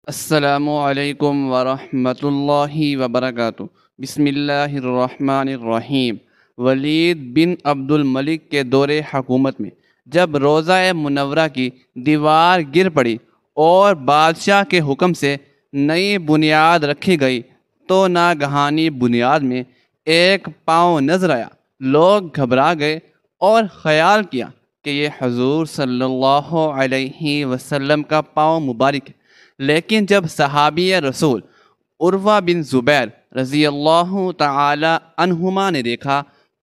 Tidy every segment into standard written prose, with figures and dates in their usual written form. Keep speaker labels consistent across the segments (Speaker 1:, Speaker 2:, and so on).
Speaker 1: السلام علیکم ورحمۃ اللہ وبرکاتہ۔ بسم اللہ الرحمن الرحیم۔ ولید بن عبد الملک کے دور حکومت میں جب روضہ منورہ کی دیوار گر پڑی اور بادشاہ کے حکم سے نئی بنیاد رکھی گئی تو ناگہانی بنیاد میں ایک پاؤں نظر آیا۔ لوگ گھبرا گئے اور خیال کیا کہ یہ حضور صلی اللہ علیہ وسلم کا پاؤں مبارک ہے، لیکن جب صحابی رسول عروہ بن زبیر رضی اللہ تعالی عنہما نے دیکھا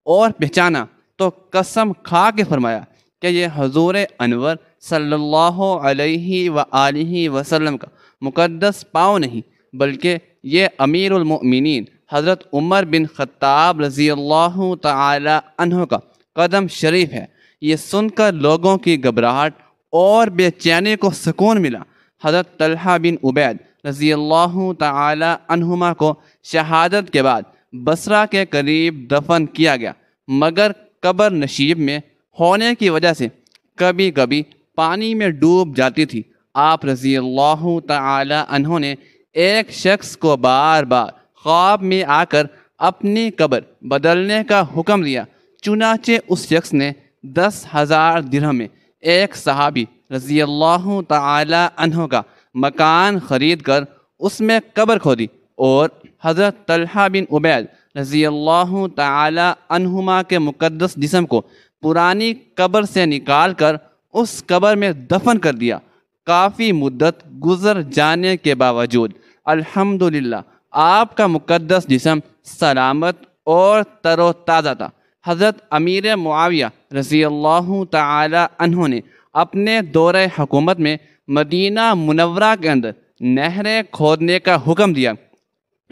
Speaker 1: اور پہچانا تو قسم کھا کے فرمایا کہ یہ حضور انور صلی اللہ علیہ وآلہ وسلم کا مقدس پاؤں نہیں بلکہ یہ امیر المؤمنین حضرت عمر بن خطاب رضی اللہ تعالی عنہ کا قدم شریف ہے۔ یہ سن کر لوگوں کی گھبراہٹ اور بے چینی کو سکون ملا۔ حضرت طلحہ بن عبید رضی اللہ تعالی عنہما کو شہادت کے بعد بصرہ کے قریب دفن کیا گیا، مگر قبر نشیب میں ہونے کی وجہ سے کبھی کبھی پانی میں ڈوب جاتی تھی۔ آپ رضی اللہ تعالی عنہ نے ایک شخص کو بار بار خواب میں آ کر اپنی قبر بدلنے کا حکم دیا، چنانچہ اس شخص نے 10,000 درہم میں ایک صحابی رضی اللہ تعالی عنہ کا مکان خرید کر اس میں قبر کھودی اور حضرت طلحہ بن عبید رضی اللہ تعالی عنہما کے مقدس جسم کو پرانی قبر سے نکال کر اس قبر میں دفن کر دیا۔ کافی مدت گزر جانے کے باوجود الحمدللہ آپ کا مقدس جسم سلامت اور تر و تازہ تھا۔ حضرت امیر معاویہ رضی اللہ تعالی عنہ نے اپنے دور حکومت میں مدینہ منورہ کے اندر نہریں کھودنے کا حکم دیا۔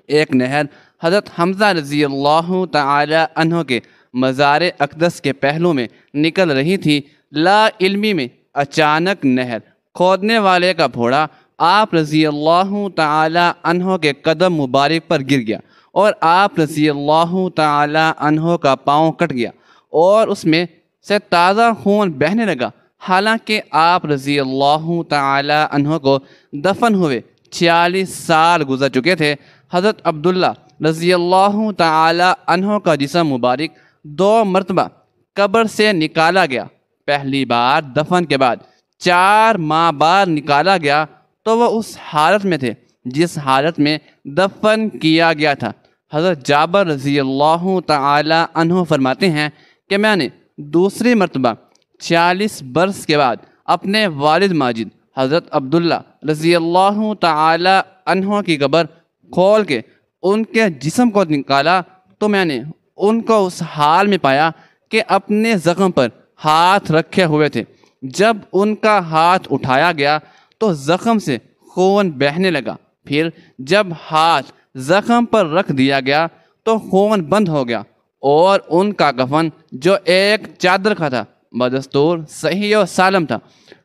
Speaker 1: ایک نہر حضرت حمزہ رضی اللہ تعالی عنہ کے مزار اقدس کے پہلو میں نکل رہی تھی۔ لا علمی میں اچانک نہر کھودنے والے کا پھوڑا آپ رضی اللہ تعالی عنہ کے قدم مبارک پر گر گیا اور آپ رضی اللہ تعالی عنہ کا پاؤں کٹ گیا اور اس میں سے تازہ خون بہنے لگا۔ حالانکہ آپ رضی اللہ تعالی عنہ کو دفن ہوئے 46 سال گزر چکے تھے۔ حضرت عبداللہ رضی اللہ تعالی عنہ کا جسم مبارک 2 مرتبہ قبر سے نکالا گیا۔ پہلی بار دفن کے بعد 4 ماہ بعد نکالا گیا تو وہ اس حالت میں تھے جس حالت میں دفن کیا گیا تھا۔ حضرت جابر رضی اللہ تعالی عنہ فرماتے ہیں کہ میں نے دوسری مرتبہ 46 برس کے بعد اپنے والد ماجد حضرت عبداللہ رضی اللہ تعالی عنہ کی قبر کھول کے ان کے جسم کو نکالا تو میں نے ان کو اس حال میں پایا کہ اپنے زخم پر ہاتھ رکھے ہوئے تھے۔ جب ان کا ہاتھ اٹھایا گیا تو زخم سے خون بہنے لگا، پھر جب ہاتھ زخم پر رکھ دیا گیا تو خون بند ہو گیا اور ان کا کفن جو ایک چادر کا تھا بدستور صحیح و سالم تھا۔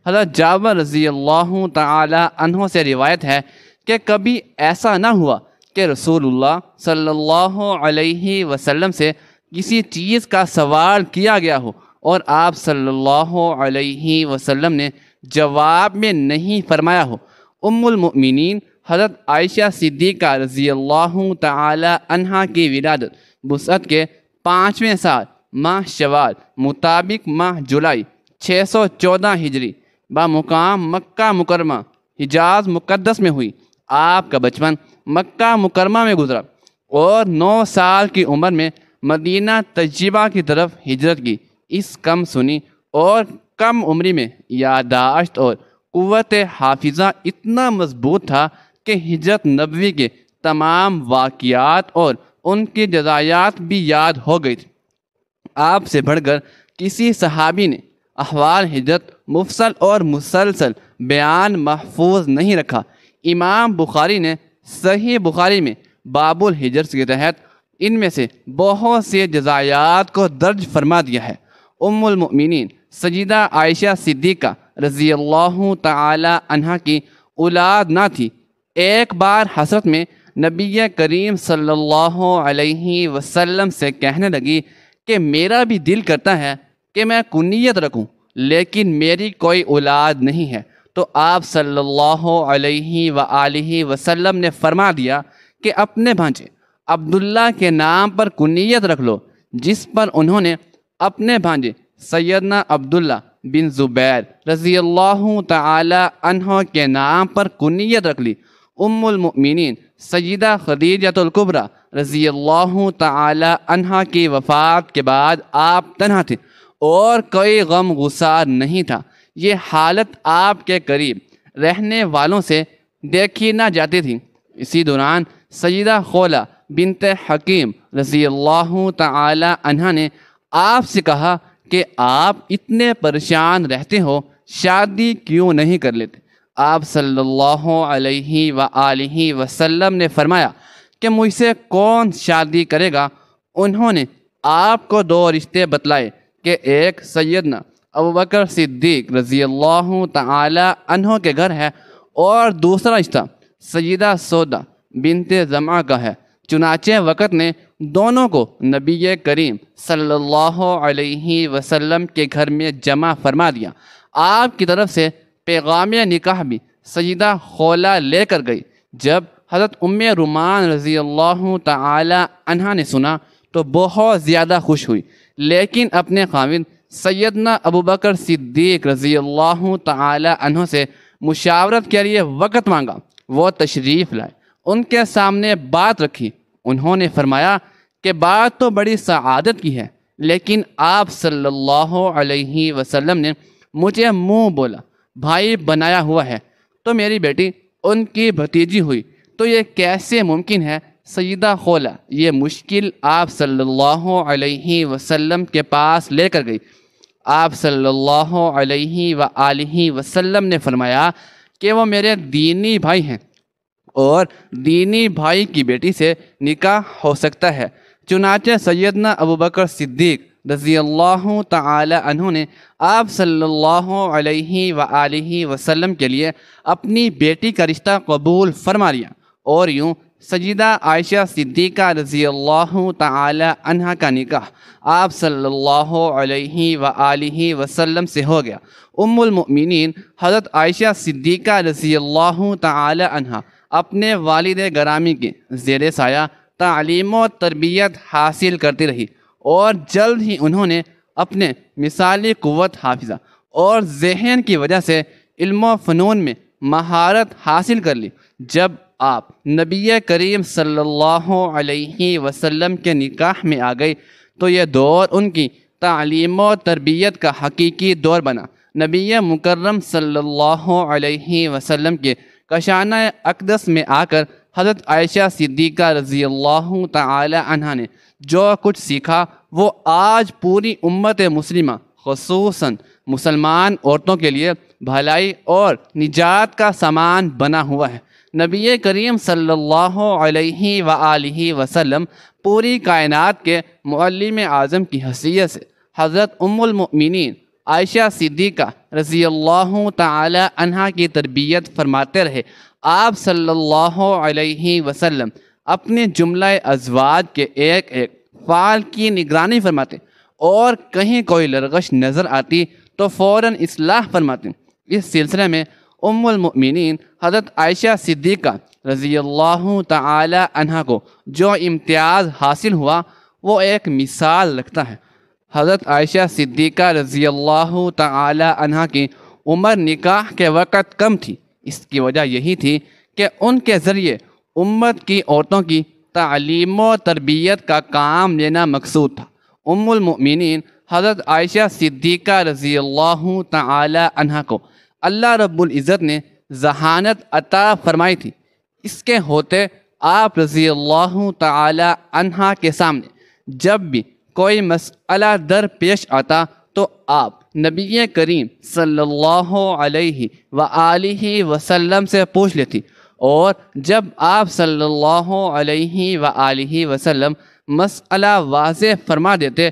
Speaker 1: حضرت جابر رضی اللہ تعالی عنہ سے روایت ہے کہ کبھی ایسا نہ ہوا کہ رسول اللہ صلی اللہ علیہ وسلم سے کسی چیز کا سوال کیا گیا ہو اور آپ صلی اللہ علیہ وسلم نے جواب میں نہیں فرمایا ہو۔ ام المؤمنین حضرت عائشہ صدیقہ رضی اللہ تعالی عنہا کی ولادت وسعت کے 5ویں سال ماہ شوال مطابق ماہ جولائی 614 ہجری بمقام مکہ مکرمہ حجاز مقدس میں ہوئی۔ آپ کا بچپن مکہ مکرمہ میں گزرا اور 9 سال کی عمر میں مدینہ طیبہ کی طرف ہجرت کی۔ اس کم سنی اور کم عمری میں یادداشت اور قوت حافظہ اتنا مضبوط تھا کہ ہجرت نبوی کے تمام واقعات اور ان کی جزایات بھی یاد ہو گئی تھی۔ آپ سے بڑھ کر کسی صحابی نے احوال ہجرت مفصل اور مسلسل بیان محفوظ نہیں رکھا۔ امام بخاری نے صحیح بخاری میں باب الہجرت کے تحت ان میں سے بہت سے جزایات کو درج فرما دیا ہے۔ ام المؤمنین سیدہ عائشہ صدیقہ رضی اللہ تعالی عنہا کی اولاد نہ تھی۔ ایک بار حسرت میں نبی کریم صلی اللہ علیہ وسلم سے کہنے لگی کہ میرا بھی دل کرتا ہے کہ میں کنیت رکھوں لیکن میری کوئی اولاد نہیں ہے۔ تو آپ صلی اللہ علیہ وآلہ وسلم نے فرما دیا کہ اپنے بھانجے عبداللہ کے نام پر کنیت رکھ لو، جس پر انہوں نے اپنے بھانجے سیدنا عبداللہ بن زبیر رضی اللہ تعالی عنہ کے نام پر کنیت رکھ لی۔ ام المؤمنین سیدہ خدیجہ الکبریٰ رضی اللہ تعالی عنہ کی وفات کے بعد آپ تنہا تھے اور کوئی غم غصار نہیں تھا۔ یہ حالت آپ کے قریب رہنے والوں سے دیکھی نہ جاتی تھی۔ اسی دوران سیدہ خولہ بنت حکیم رضی اللہ تعالی عنہ نے آپ سے کہا کہ آپ اتنے پریشان رہتے ہو، شادی کیوں نہیں کر لیتے؟ آپ صلی اللہ علیہ وآلہ وسلم نے فرمایا کہ مجھ سے کون شادی کرے گا؟ انہوں نے آپ کو دو رشتے بتلائے کہ ایک سیدنا ابوبکر صدیق رضی اللہ تعالی عنہ کے گھر ہے اور دوسرا رشتہ سیدہ سودا بنت زمعہ کا ہے۔ چنانچہ وقت نے دونوں کو نبی کریم صلی اللہ علیہ وسلم کے گھر میں جمع فرما دیا۔ آپ کی طرف سے پیغام نکاح بھی سیدہ خولہ لے کر گئی۔ جب حضرت ام رومان رضی اللہ تعالی عنہ نے سنا تو بہت زیادہ خوش ہوئی، لیکن اپنے خاوند سیدنا ابوبکر صدیق رضی اللہ تعالی عنہ سے مشاورت کے لیے وقت مانگا۔ وہ تشریف لائے، ان کے سامنے بات رکھی۔ انہوں نے فرمایا کہ بات تو بڑی سعادت کی ہے، لیکن آپ صلی اللہ علیہ وسلم نے مجھے منہ بولا بھائی بنایا ہوا ہے، تو میری بیٹی ان کی بھتیجی ہوئی، تو یہ کیسے ممکن ہے؟ سیدہ خولہ یہ مشکل آپ صلی اللہ علیہ وسلم کے پاس لے کر گئی۔ آپ صلی اللہ علیہ وآلہ وسلم نے فرمایا کہ وہ میرے دینی بھائی ہیں اور دینی بھائی کی بیٹی سے نکاح ہو سکتا ہے۔ چنانچہ سیدنا ابوبکر صدیق رضی اللہ تعالی عنہ نے آپ صلی اللہ علیہ وآلہ وسلم کے لیے اپنی بیٹی کا رشتہ قبول فرما لیا، اور یوں سیدہ عائشہ صدیقہ رضی اللہ تعالی عنہ کا نکاح آپ صلی اللہ علیہ وآلہ وسلم سے ہو گیا۔ ام المؤمنین حضرت عائشہ صدیقہ رضی اللہ تعالی عنہ اپنے والد گرامی کے زیر سایہ تعلیم و تربیت حاصل کرتی رہی، اور جلد ہی انہوں نے اپنے مثالی قوت حافظہ اور ذہن کی وجہ سے علم و فنون میں مہارت حاصل کر لی۔ جب آپ نبی کریم صلی اللہ علیہ وسلم کے نکاح میں آ گئی تو یہ دور ان کی تعلیم و تربیت کا حقیقی دور بنا۔ نبی مکرم صلی اللہ علیہ وسلم کے کشانہ اقدس میں آ کر حضرت عائشہ صدیقہ رضی اللہ تعالی عنہ نے جو کچھ سیکھا وہ آج پوری امت مسلمہ خصوصاً مسلمان عورتوں کے لیے بھلائی اور نجات کا سامان بنا ہوا ہے۔ نبی کریم صلی اللہ علیہ وآلہ وسلم پوری کائنات کے معلم اعظم کی حیثیت سے حضرت ام المؤمنین عائشہ صدیقہ رضی اللہ تعالی عنہ کی تربیت فرماتے رہے۔ آپ صلی اللہ علیہ وسلم اپنے جملہ ازواج کے ایک ایک فعل کی نگرانی فرماتے، اور کہیں کوئی لرغش نظر آتی تو فوراً اصلاح فرماتے۔ اس سلسلے میں ام المؤمنین حضرت عائشہ صدیقہ رضی اللہ تعالی عنہ کو جو امتیاز حاصل ہوا وہ ایک مثال رکھتا ہے۔ حضرت عائشہ صدیقہ رضی اللہ تعالی عنہ کی عمر نکاح کے وقت کم تھی۔ اس کی وجہ یہی تھی کہ ان کے ذریعے امت کی عورتوں کی تعلیم و تربیت کا کام لینا مقصود تھا۔ ام المؤمنین حضرت عائشہ صدیقہ رضی اللہ تعالی عنہ کو اللہ رب العزت نے ذہانت عطا فرمائی تھی۔ اس کے ہوتے آپ رضی اللہ تعالی عنہ کے سامنے جب بھی کوئی مسئلہ درپیش آتا تو آپ نبی کریم صلی اللہ علیہ وآلہ وسلم سے پوچھ لیتی، اور جب آپ صلی اللہ علیہ وآلہ وسلم مسئلہ واضح فرما دیتے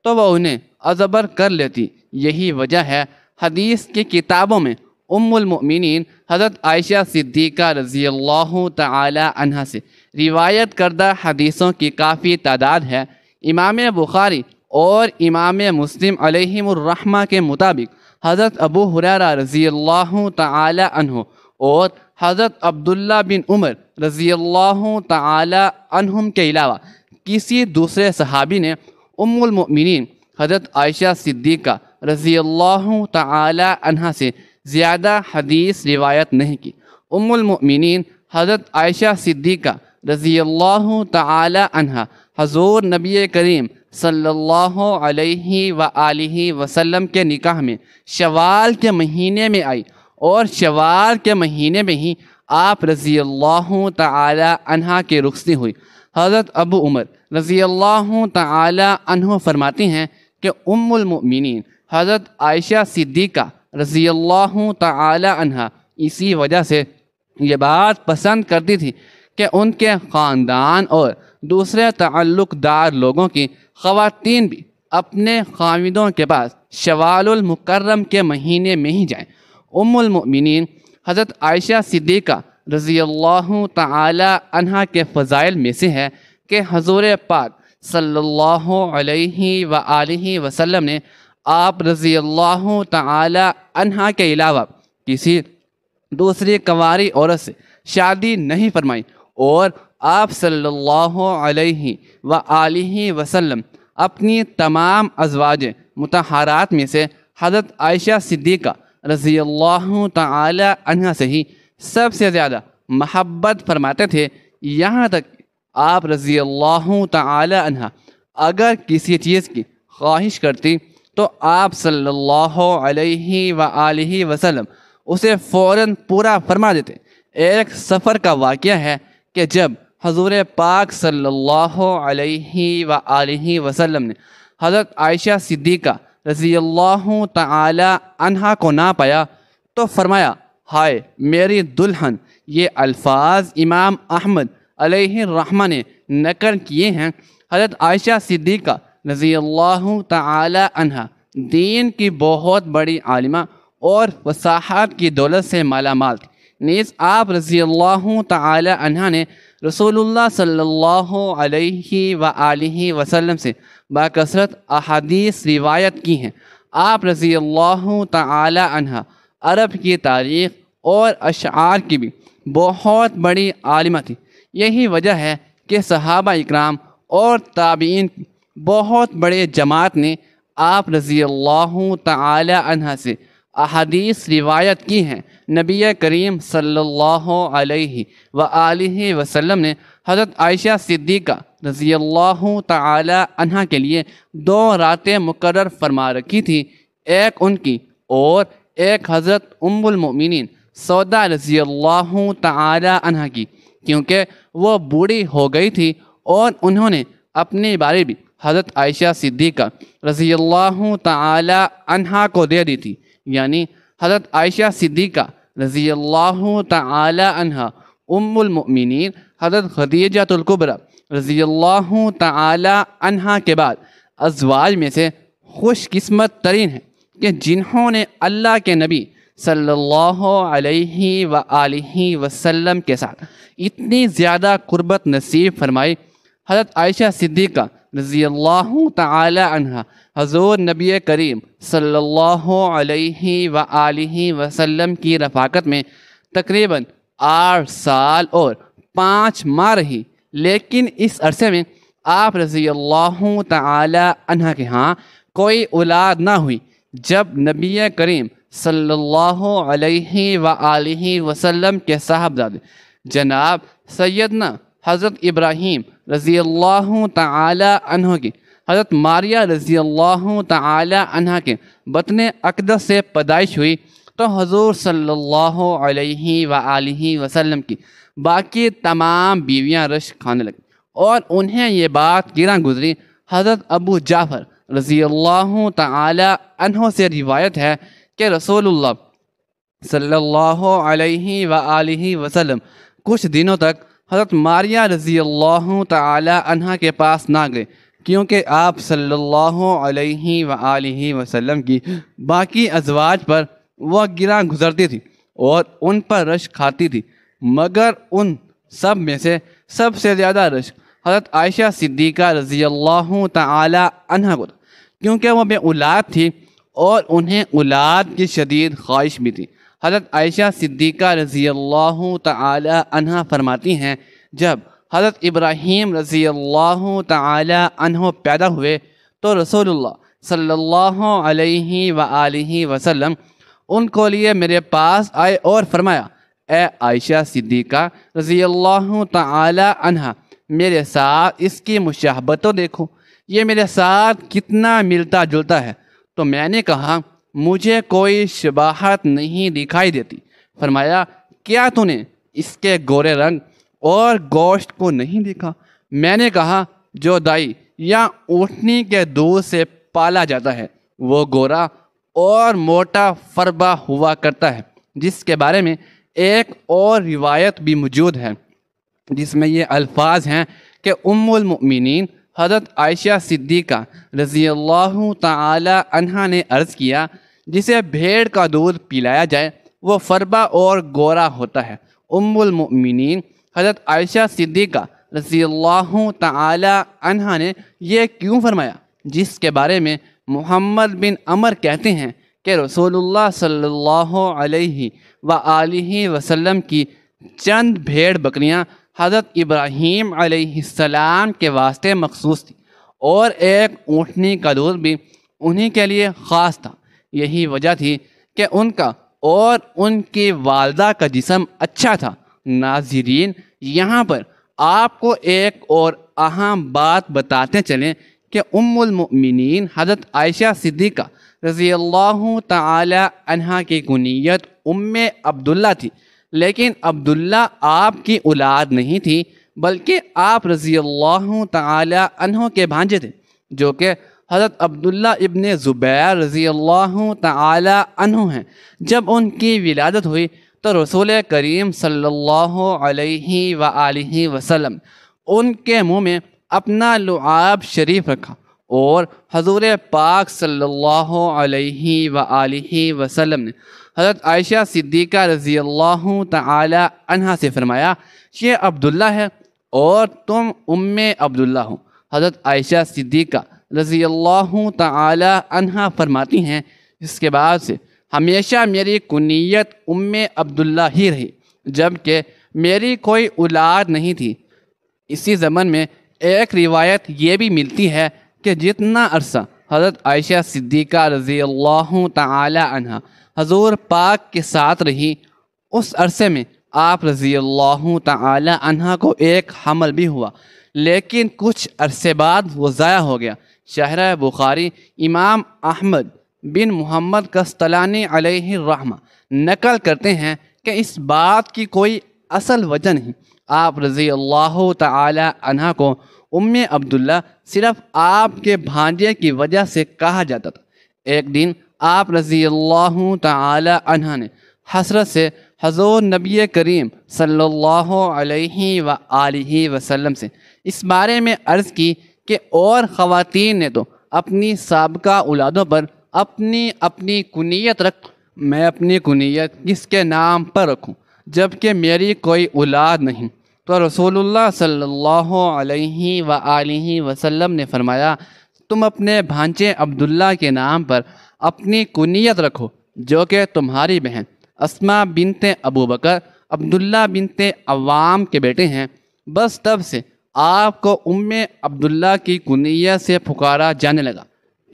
Speaker 1: تو وہ انہیں ازبر کر لیتی۔ یہی وجہ ہے حدیث کی کتابوں میں ام المؤمنین حضرت عائشہ صدیقہ رضی اللہ تعالی عنہ سے روایت کردہ حدیثوں کی کافی تعداد ہے۔ امام بخاری اور امام مسلم علیہم الرحمہ کے مطابق حضرت ابو ہریرہ رضی اللہ تعالی عنہ اور حضرت عبداللہ بن عمر رضی اللہ تعالی عنہم کے علاوہ کسی دوسرے صحابی نے ام المؤمنین حضرت عائشہ صدیقہ رضی اللہ تعالی عنہا سے زیادہ حدیث روایت نہیں کی۔ ام المؤمنین حضرت عائشہ صدیقہ رضی اللہ تعالی عنہا حضور نبی کریم صلی اللہ علیہ وآلہ وسلم کے نکاح میں شوال کے مہینے میں آئی اور شوال کے مہینے میں ہی آپ رضی اللہ تعالی عنہا کی رخصتی ہوئی۔ حضرت ابو عمر رضی اللہ تعالی عنہ فرماتی ہیں کہ ام المؤمنین حضرت عائشہ صدیقہ رضی اللہ تعالی عنہا اسی وجہ سے یہ بات پسند کرتی تھی کہ ان کے خاندان اور دوسرے تعلق دار لوگوں کی خواتین بھی اپنے خاوندوں کے پاس شوال المکرم کے مہینے میں ہی جائیں۔ ام المؤمنین حضرت عائشہ صدیقہ رضی اللہ تعالی عنہا کے فضائل میں سے ہے کہ حضور پاک صلی اللہ علیہ وآلہ وسلم نے آپ رضی اللہ تعالی عنہا کے علاوہ کسی دوسری کنواری عورت سے شادی نہیں فرمائی، اور آپ صلی اللہ علیہ وآلہ وسلم اپنی تمام ازواج مطہرات میں سے حضرت عائشہ صدیقہ رضی اللہ تعالی عنہا سے ہی سب سے زیادہ محبت فرماتے تھے، یہاں تک آپ رضی اللہ تعالی عنہا اگر کسی چیز کی خواہش کرتی تو آپ صلی اللہ علیہ وآلہ وسلم اسے فوراً پورا فرما دیتے۔ ایک سفر کا واقعہ ہے کہ جب حضور پاک صلی اللہ علیہ وآلہ وسلم نے حضرت عائشہ صدیقہ رضی اللہ تعالی عنہا کو نہ پایا تو فرمایا، ہائے میری دلہن۔ یہ الفاظ امام احمد علیہ الرحمہ نے نقل کیے ہیں۔ حضرت عائشہ صدیقہ رضی اللہ تعالی عنہا دین کی بہت بڑی عالمہ اور وساحت کی دولت سے مالا مال تھی، نیز آپ رضی اللہ تعالی عنہا نے رسول اللہ صلی اللہ علیہ وآلہ وسلم سے باکثرت احادیث روایت کی ہیں۔ آپ رضی اللہ تعالی عنہا عرب کی تاریخ اور اشعار کی بھی بہت بڑی عالمہ تھی۔ یہی وجہ ہے کہ صحابہ اکرام اور تابعین کی بہت بڑے جماعت نے آپ رضی اللہ تعالی عنہا سے احادیث روایت کی ہیں۔ نبی کریم صلی اللہ علیہ وآلہ وسلم نے حضرت عائشہ صدیقہ رضی اللہ تعالی عنہا کے لیے 2 راتیں مقرر فرما رکھی تھی، ایک ان کی اور ایک حضرت ام المؤمنین سودا رضی اللہ تعالی عنہا کی، کیونکہ وہ بوڑھی ہو گئی تھی اور انہوں نے اپنی باری بھی حضرت عائشہ صدیقہ رضی اللہ تعالی عنہا کو دے دی تھی، یعنی حضرت عائشہ صدیقہ رضی اللہ تعالی عنہا ام المؤمنین حضرت خدیجہ الکبریٰ رضی اللہ تعالی عنہا کے بعد ازواج میں سے خوش قسمت ترین ہیں کہ جنہوں نے اللہ کے نبی صلی اللہ علیہ وآلہ وسلم کے ساتھ اتنی زیادہ قربت نصیب فرمائی۔ حضرت عائشہ صدیقہ رضی اللہ تعالی عنہا حضور نبی کریم صلی اللہ علیہ وآلہ وسلم کی رفاقت میں تقریباً 8 سال اور 5 ماہ رہی، لیکن اس عرصے میں آپ رضی اللہ تعالی عنہ کے ہاں کوئی اولاد نہ ہوئی۔ جب نبی کریم صلی اللہ علیہ وآلہ وسلم کے صاحبزادے جناب سیدنا حضرت ابراہیم رضی اللہ تعالی عنہ کی حضرت ماریہ رضی اللہ تعالی عنہ کے بطن اقدس سے پیدائش ہوئی تو حضور صلی اللہ علیہ وآلہ وسلم کی باقی تمام بیویاں رشک کھانے لگیں، اور انہیں یہ بات گراں گزری۔ حضرت ابو جعفر رضی اللہ تعالی عنہ سے روایت ہے کہ رسول اللہ صلی اللہ علیہ وآلہ وسلم کچھ دنوں تک حضرت ماریہ رضی اللہ تعالی عنہ کے پاس نہ گئے، کیونکہ آپ صلی اللہ علیہ وآلہ وسلم کی باقی ازواج پر وہ گراں گزرتی تھی اور ان پر رشک کھاتی تھی، مگر ان سب میں سے سب سے زیادہ رشک حضرت عائشہ صدیقہ رضی اللہ تعالی عنہ کو تھا، کیونکہ وہ بے اولاد تھی اور انہیں اولاد کی شدید خواہش بھی تھی۔ حضرت عائشہ صدیقہ رضی اللہ تعالی عنہ فرماتی ہیں، جب حضرت ابراہیم رضی اللہ تعالی عنہ پیدا ہوئے تو رسول اللہ صلی اللہ علیہ وآلہ وسلم ان کو لیے میرے پاس آئے اور فرمایا، اے عائشہ صدیقہ رضی اللہ تعالی عنہ، میرے ساتھ اس کی مشابہت تو دیکھو، یہ میرے ساتھ کتنا ملتا جلتا ہے۔ تو میں نے کہا، مجھے کوئی شباہت نہیں دکھائی دیتی۔ فرمایا، کیا تو نے اس کے گورے رنگ اور گوشت کو نہیں دیکھا؟ میں نے کہا، جو دائی یا اونٹنی کے دودھ سے پالا جاتا ہے وہ گورا اور موٹا فربا ہوا کرتا ہے، جس کے بارے میں ایک اور روایت بھی موجود ہے جس میں یہ الفاظ ہیں کہ ام المؤمنین حضرت عائشہ صدیقہ رضی اللہ تعالی عنہا نے عرض کیا، جسے بھیڑ کا دودھ پلایا جائے وہ فربا اور گورا ہوتا ہے۔ ام المؤمنین حضرت عائشہ صدیقہ رضی اللہ تعالی عنہا نے یہ کیوں فرمایا؟ جس کے بارے میں محمد بن عمر کہتے ہیں کہ رسول اللہ صلی اللہ علیہ وآلہ وسلم کی چند بھیڑ بکریاں حضرت ابراہیم علیہ السلام کے واسطے مخصوص تھی اور ایک اونٹنی کا دودھ بھی انہی کے لیے خاص تھا۔ یہی وجہ تھی کہ ان کا اور ان کی والدہ کا جسم اچھا تھا۔ ناظرین، یہاں پر آپ کو ایک اور اہم بات بتاتے چلیں کہ ام المؤمنین حضرت عائشہ صدیقہ رضی اللہ تعالی عنہا کی کنیت ام عبداللہ تھی، لیکن عبداللہ آپ کی اولاد نہیں تھی بلکہ آپ رضی اللہ تعالی عنہ کے بھانجے تھے، جو کہ حضرت عبداللہ ابن زبیر رضی اللہ تعالی عنہ ہیں۔ جب ان کی ولادت ہوئی تو رسول کریم صلی اللہ علیہ وآلہ وسلم ان کے منہ میں اپنا لعاب شریف رکھا اور حضور پاک صلی اللہ علیہ وآلہ وسلم نے حضرت عائشہ صدیقہ رضی اللہ تعالی عنہا سے فرمایا، یہ عبداللہ ہے اور تم ام عبداللہ ہو۔ حضرت عائشہ صدیقہ رضی اللہ تعالی عنہا فرماتی ہیں، اس کے بعد سے ہمیشہ میری کنیت ام عبداللہ ہی رہی، جبکہ میری کوئی اولاد نہیں تھی۔ اسی زمن میں ایک روایت یہ بھی ملتی ہے کہ جتنا عرصہ حضرت عائشہ صدیقہ رضی اللہ تعالی عنہ حضور پاک کے ساتھ رہی، اس عرصے میں آپ رضی اللہ تعالی عنہ کو ایک حمل بھی ہوا، لیکن کچھ عرصے بعد وہ ضائع ہو گیا۔ شرح بخاری امام احمد بن محمد قسطلانی علیہ الرحمہ نقل کرتے ہیں کہ اس بات کی کوئی اصل وجہ نہیں۔ آپ رضی اللہ تعالی عنہ کو ام عبداللہ صرف آپ کے بھانجے کی وجہ سے کہا جاتا تھا۔ ایک دن آپ رضی اللہ تعالی عنہ نے حسرت سے حضور نبی کریم صلی اللہ علیہ وآلہ وسلم سے اس بارے میں عرض کی کہ اور خواتین نے تو اپنی سابقہ اولادوں پر اپنی کنیت رکھ، میں اپنی کنیت کس کے نام پر رکھوں جبکہ میری کوئی اولاد نہیں؟ تو رسول اللہ صلی اللہ علیہ وآلہ وسلم نے فرمایا، تم اپنے بھانجے عبداللہ کے نام پر اپنی کنیت رکھو، جو کہ تمہاری بہن اسماء بنت ابو بکر عبداللہ بنت عوام کے بیٹے ہیں۔ بس تب سے آپ کو ام عبداللہ کی کنیت سے پکارا جانے لگا۔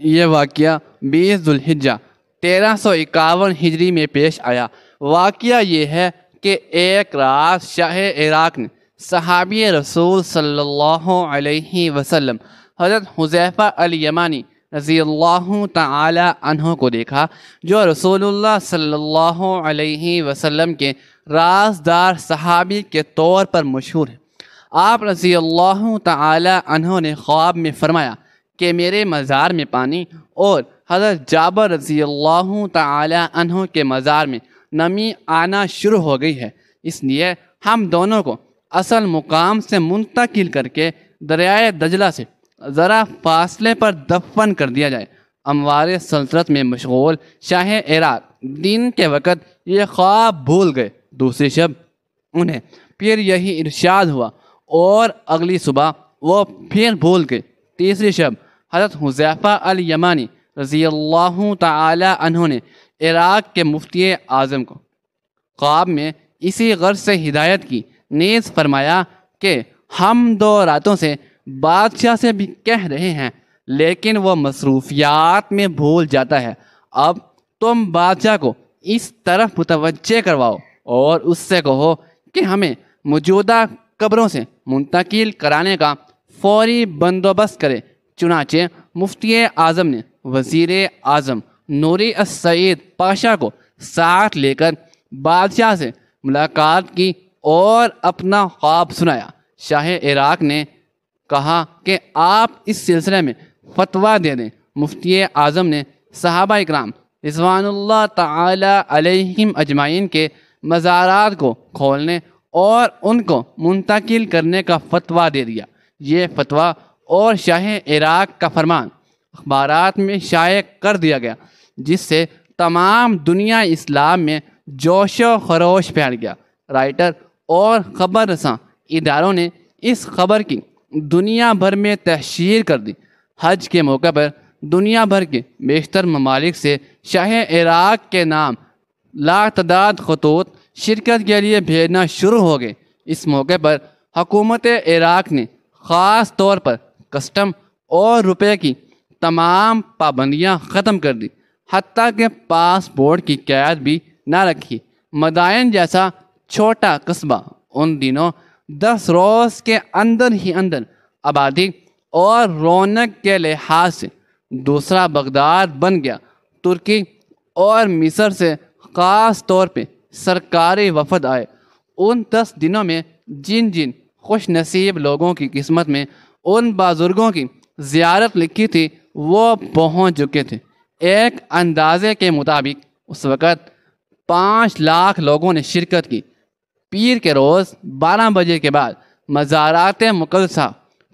Speaker 1: یہ واقعہ 20 ذو الحجہ 1351 ہجری میں پیش آیا۔ واقعہ یہ ہے کہ ایک رات شاہ عراق نے صحابی رسول صلی اللہ علیہ وسلم حضرت حذیفہ الیمانی رضی اللہ تعالی عنہ کو دیکھا، جو رسول اللہ صلی اللہ علیہ وسلم کے رازدار صحابی کے طور پر مشہور ہیں۔ آپ رضی اللہ تعالی عنہ نے خواب میں فرمایا کہ میرے مزار میں پانی اور حضرت جابر رضی اللہ تعالی عنہ کے مزار میں نمی آنا شروع ہو گئی ہے، اس لیے ہم دونوں کو اصل مقام سے منتقل کر کے دریائے دجلہ سے ذرا فاصلے پر دفن کر دیا جائے۔ اموار سلطنت میں مشغول شاہ عراق دن کے وقت یہ خواب بھول گئے۔ دوسری شب انہیں پھر یہی ارشاد ہوا اور اگلی صبح وہ پھر بھول گئے۔ تیسری شب حضرت حذیفہ الیمانی رضی اللہ تعالی عنہ نے عراق کے مفتی اعظم کو خواب میں اسی غرض سے ہدایت کی، نیز فرمایا کہ ہم 2 راتوں سے بادشاہ سے بھی کہہ رہے ہیں لیکن وہ مصروفیات میں بھول جاتا ہے، اب تم بادشاہ کو اس طرف متوجہ کرواؤ اور اس سے کہو کہ ہمیں موجودہ قبروں سے منتقل کرانے کا فوری بندوبست کرے۔ چنانچہ مفتی اعظم نے وزیر اعظم نوری السعید پاشا کو ساتھ لے کر بادشاہ سے ملاقات کی اور اپنا خواب سنایا۔ شاہ عراق نے کہا کہ آپ اس سلسلے میں فتویٰ دے دیں۔ مفتی اعظم نے صحابہ اکرام رضوان اللہ تعالی علیہم اجمعین کے مزارات کو کھولنے اور ان کو منتقل کرنے کا فتویٰ دے دیا۔ یہ فتویٰ اور شاہ عراق کا فرمان اخبارات میں شائع کر دیا گیا، جس سے تمام دنیا اسلام میں جوش و خروش پھیل گیا۔ رائٹر اور خبر رساں اداروں نے اس خبر کی دنیا بھر میں تشہیر کر دی۔ حج کے موقع پر دنیا بھر کے بیشتر ممالک سے شاہ عراق کے نام لاتعداد خطوط شرکت کے لیے بھیجنا شروع ہو گئے۔ اس موقع پر حکومت عراق نے خاص طور پر کسٹم اور روپے کی تمام پابندیاں ختم کر دی، حتیٰ کہ پاسپورٹ کی قید بھی نہ رکھی۔ مدائن جیسا چھوٹا قصبہ ان دنوں 10 روز کے اندر ہی اندر آبادی اور رونق کے لحاظ سے دوسرا بغداد بن گیا۔ ترکی اور مصر سے خاص طور پہ سرکاری وفد آئے۔ ان 10 دنوں میں جن جن خوش نصیب لوگوں کی قسمت میں ان بزرگوں کی زیارت لکھی تھی وہ پہنچ چکے تھے۔ ایک اندازے کے مطابق اس وقت 5 لاکھ لوگوں نے شرکت کی۔ پیر کے روز 12 بجے کے بعد مزارات مقدسہ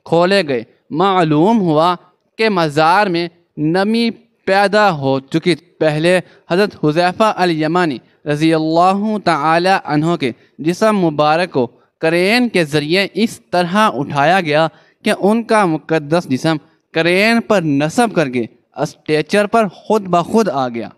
Speaker 1: کھولے گئے۔ معلوم ہوا کہ مزار میں نمی پیدا ہو چکی تھی۔ پہلے حضرت حذیفہ الیمانی رضی اللہ تعالی عنہ کے جسم مبارک کو کرین کے ذریعے اس طرح اٹھایا گیا کہ ان کا مقدس جسم کرین پر نصب کر کے اسٹیچر پر خود بخود آ گیا۔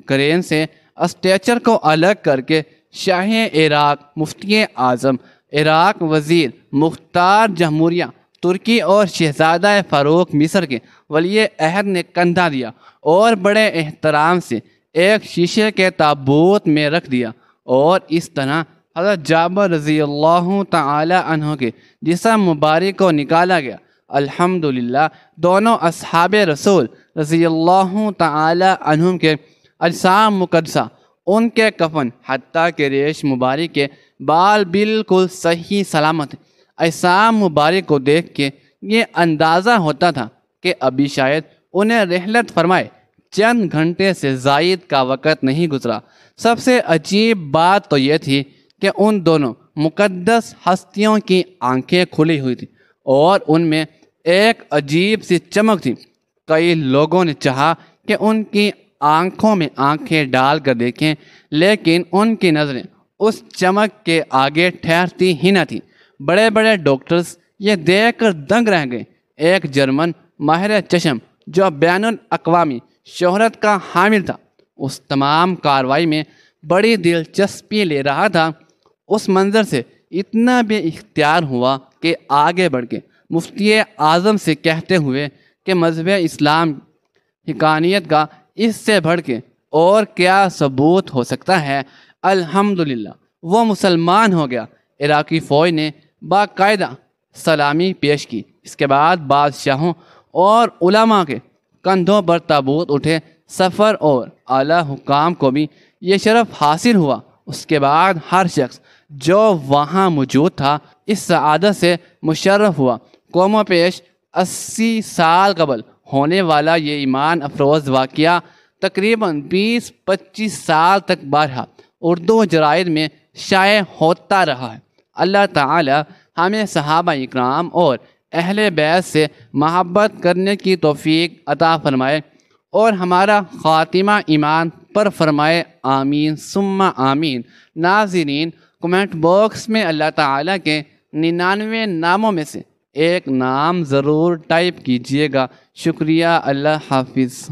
Speaker 1: کرین سے اسٹیچر کو الگ کر کے شاہ عراق، مفتی اعظم عراق، وزیر مختار جمہوریہ ترکی اور شہزادہ فاروق مصر کے ولی عہد نے کندھا دیا اور بڑے احترام سے ایک شیشے کے تابوت میں رکھ دیا، اور اس طرح حضرت جابر رضی اللہ تعالی عنہ کے جسم مبارک کو نکالا گیا۔ الحمدللہ دونوں اصحاب رسول رضی اللہ تعالی عنہم کے اجسام مقدسہ، ان کے کفن حتیٰ کہ ریش مبارک کے بال بالکل صحیح سلامت۔ اجسام مبارک کو دیکھ کے یہ اندازہ ہوتا تھا کہ ابھی شاید انہیں رحلت فرمائے چند گھنٹے سے زائد کا وقت نہیں گزرا۔ سب سے عجیب بات تو یہ تھی کہ ان دونوں مقدس ہستیوں کی آنکھیں کھلی ہوئی تھیں اور ان میں ایک عجیب سی چمک تھی۔ کئی لوگوں نے چاہا کہ ان کی آنکھوں میں آنکھیں ڈال کر دیکھیں، لیکن ان کی نظریں اس چمک کے آگے ٹھہرتی ہی نہ تھیں۔ بڑے بڑے ڈاکٹرز یہ دیکھ کر دنگ رہ گئے۔ ایک جرمن ماہر چشم جو بین الاقوامی شہرت کا حامل تھا، اس تمام کارروائی میں بڑی دلچسپی لے رہا تھا۔ اس منظر سے اتنا بے اختیار ہوا کہ آگے بڑھ کے مفتی اعظم سے کہتے ہوئے کہ مذہب اسلام حقانیت کا اس سے بڑھ کے اور کیا ثبوت ہو سکتا ہے۔ الحمدللہ وہ مسلمان ہو گیا۔ عراقی فوج نے باقاعدہ سلامی پیش کی۔ اس کے بعد بادشاہوں اور علماء کے کندھوں پر تابوت اٹھے۔ سفر اور اعلیٰ حکام کو بھی یہ شرف حاصل ہوا۔ اس کے بعد ہر شخص جو وہاں موجود تھا اس سعادت سے مشرف ہوا۔ قوموں پیش 80 سال قبل ہونے والا یہ ایمان افروز واقعہ تقریباً 20-25 سال تک بارہا اردو جرائد میں شائع ہوتا رہا ہے۔ اللہ تعالی ہمیں صحابہ اکرام اور اہل بیت سے محبت کرنے کی توفیق عطا فرمائے اور ہمارا خاتمہ ایمان پر فرمائے، آمین ثم آمین۔ ناظرین، کمنٹ باکس میں اللہ تعالیٰ کے 99 ناموں میں سے ایک نام ضرور ٹائپ کیجیے گا۔ شکریہ، اللہ حافظ۔